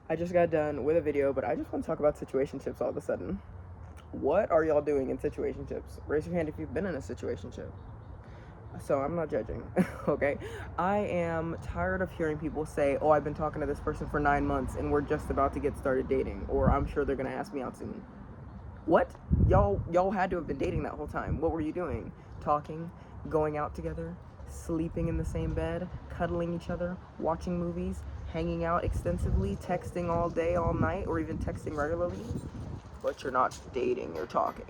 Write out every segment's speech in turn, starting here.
I just got done with a video, but I just want to talk about situationships all of a sudden. What are y'all doing in situationships? Raise your hand if you've been in a situationship. So I'm not judging, okay? I am tired of hearing people say, oh, I've been talking to this person for 9 months and we're just about to get started dating, or I'm sure they're gonna ask me out soon. What? Y'all had to have been dating that whole time. What were you doing? Talking, going out together, sleeping in the same bed, cuddling each other, watching movies, hanging out extensively, texting all day, all night, or even texting regularly? But you're not dating, you're talking.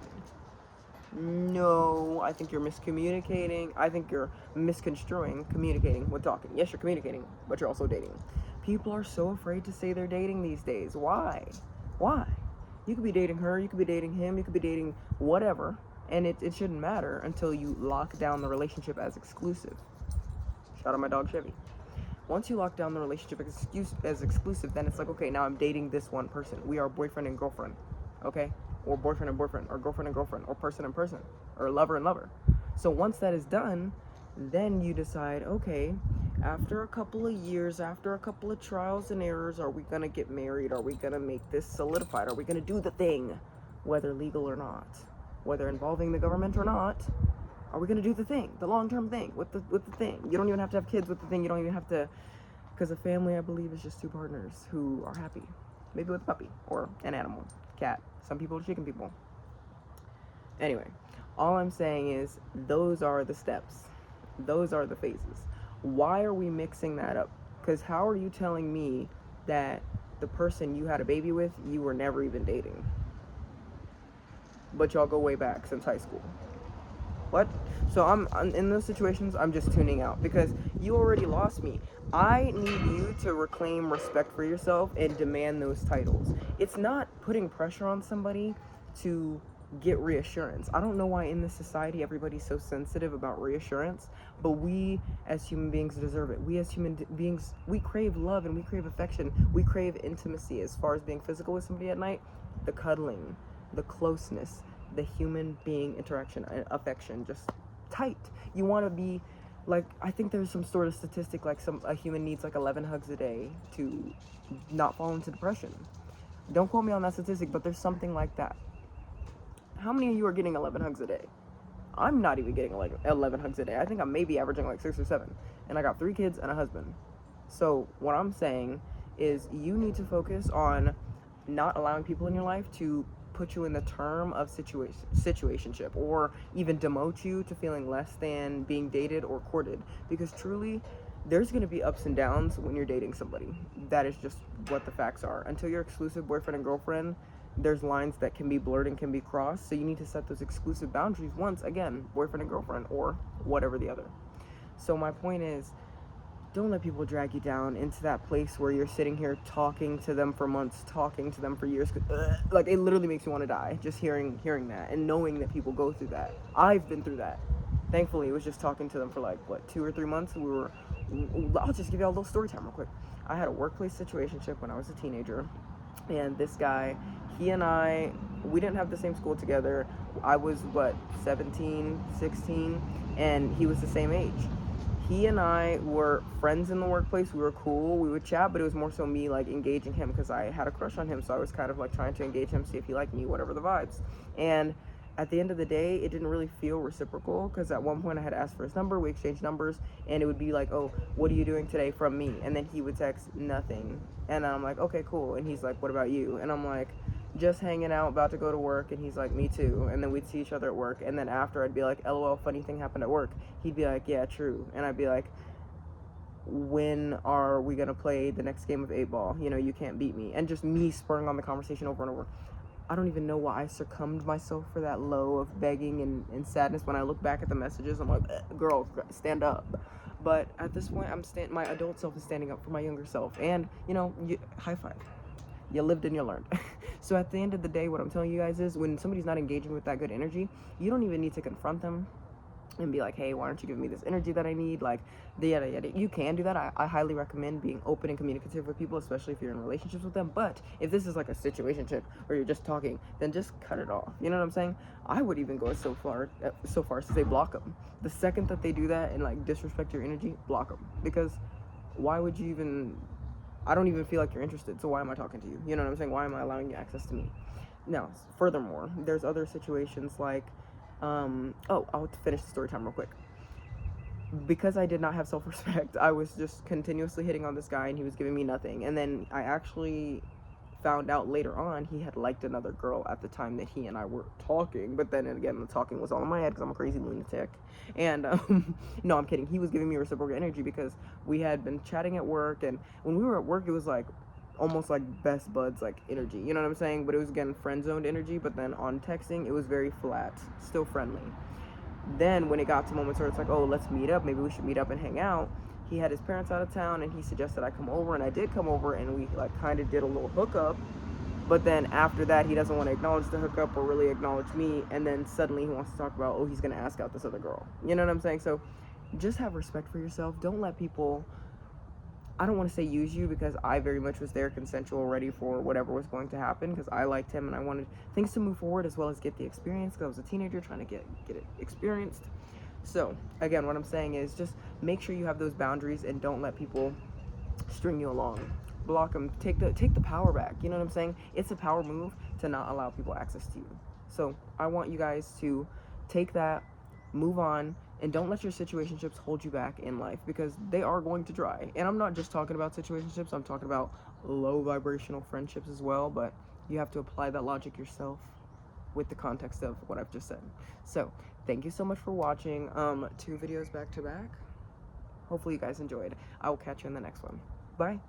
No, I think you're miscommunicating. I think you're misconstruing communicating with talking. Yes, you're communicating, but you're also dating. People are so afraid to say they're dating these days. Why? Why? You could be dating her, you could be dating him, you could be dating whatever, and it shouldn't matter until you lock down the relationship as exclusive. Shout out my dog Chevy. Once you lock down the relationship as exclusive, then it's like, okay, now I'm dating this one person. We are boyfriend and girlfriend, okay? Or boyfriend and boyfriend, or girlfriend and girlfriend, or person and person, or lover and lover. So once that is done, then you decide, okay, after a couple of years, after a couple of trials and errors, are we gonna get married? Are we gonna make this solidified? Are we gonna do the thing, whether legal or not, whether involving the government or not? Are we gonna do the thing, the long-term thing with the thing? You don't even have to have kids with the thing. You don't even have to, because a family, I believe, is just two partners who are happy, maybe with a puppy or an animal, cat. Some people are chicken people. Anyway, all I'm saying is those are the steps. Those are the phases. Why are we mixing that up? Because how are you telling me that the person you had a baby with, you were never even dating? But y'all go way back since high school. What? So I'm in those situations, I'm just tuning out because you already lost me. I need you to reclaim respect for yourself and demand those titles. It's not putting pressure on somebody to get reassurance. I don't know why in this society everybody's so sensitive about reassurance, but we as human beings deserve it. We as human beings, we crave love and we crave affection. We crave intimacy as far as being physical with somebody at night, the cuddling, the closeness, the human being interaction, affection, just tight. You want to be like, I think there's some sort of statistic like a human needs like 11 hugs a day to not fall into depression. Don't quote me on that statistic, but there's something like that. How many of you are getting 11 hugs a day? I'm not even getting like 11 hugs a day. I think I'm maybe averaging like 6 or 7, and I got 3 kids and a husband. So what I'm saying is you need to focus on not allowing people in your life to put you in the term of situationship or even demote you to feeling less than being dated or courted, because truly there's going to be ups and downs when you're dating somebody. That is just what the facts are. Until you're exclusive boyfriend and girlfriend, there's lines that can be blurred and can be crossed, so you need to set those exclusive boundaries once again, boyfriend and girlfriend or whatever the other. So my point is, don't let people drag you down into that place where you're sitting here talking to them for months, talking to them for years. Like, it literally makes you want to die just hearing that and knowing that people go through that. I've been through that. Thankfully, it was just talking to them for like, 2 or 3 months. I'll just give you all a little story time real quick. I had a workplace situationship when I was a teenager, and this guy, he and I, we didn't have the same school together. I was 17, 16, and he was the same age. He and I were friends in the workplace. We were cool. We would chat, but it was more so me like engaging him because I had a crush on him. So I was kind of like trying to engage him, see if he liked me, whatever the vibes. And at the end of the day, it didn't really feel reciprocal because at one point I had asked for his number. We exchanged numbers, and it would be like, oh, what are you doing today from me? And then he would text nothing. And I'm like, okay, cool. And he's like, what about you? And I'm like, just hanging out, about to go to work. And he's like, me too. And then we'd see each other at work, and then after I'd be like, LOL, funny thing happened at work. He'd be like, yeah, true. And I'd be like, when are we gonna play the next game of 8-ball? You know, you can't beat me. And just me spurring on the conversation over and over. I don't even know why I succumbed myself for that low of begging and sadness. When I look back at the messages, I'm like, girl, stand up. But at this point, my adult self is standing up for my younger self. And, you know, high five. You lived and you learned. So at the end of the day, what I'm telling you guys is, when somebody's not engaging with that good energy, you don't even need to confront them and be like, hey, why aren't you giving me this energy that I need? Like, yada, yada. You can do that. I highly recommend being open and communicative with people, especially if you're in relationships with them. But if this is like a situationship where you're just talking, then just cut it off. You know what I'm saying? I would even go so far as to say block them. The second that they do that and like disrespect your energy, block them. Because why would you even I don't even feel like you're interested, so why am I talking to you? You know what I'm saying? Why am I allowing you access to me? Now, furthermore, there's other situations like, I'll finish the story time real quick. Because I did not have self-respect, I was just continuously hitting on this guy and he was giving me nothing. And then I actually found out later on he had liked another girl at the time that he and I were talking. But then again, the talking was all in my head because I'm a crazy lunatic. And no, I'm kidding. He was giving me reciprocal energy because we had been chatting at work, and when we were at work, it was like almost like best buds like energy. You know what I'm saying? But it was again friend zoned energy. But then on texting, it was very flat, still friendly. Then when it got to moments where it's like, oh, let's meet up, maybe we should meet up and hang out, he had his parents out of town and he suggested I come over, and I did come over, and we like kind of did a little hookup. But then after that, he doesn't want to acknowledge the hookup or really acknowledge me, and then suddenly he wants to talk about, oh, he's gonna ask out this other girl. You know what I'm saying? So just have respect for yourself. Don't let people, I don't want to say use you, because I very much was there consensual, ready for whatever was going to happen, because I liked him and I wanted things to move forward as well as get the experience, because I was a teenager trying to get it experienced. So again, what I'm saying is just make sure you have those boundaries and don't let people string you along. Block them. Take the power back. You know what I'm saying? It's a power move to not allow people access to you. So I want you guys to take that, move on, and don't let your situationships hold you back in life, because they are going to dry. And I'm not just talking about situationships, I'm talking about low vibrational friendships as well, but you have to apply that logic yourself with the context of what I've just said. So thank you so much for watching 2 videos back to back. Hopefully you guys enjoyed. I will catch you in the next one. Bye.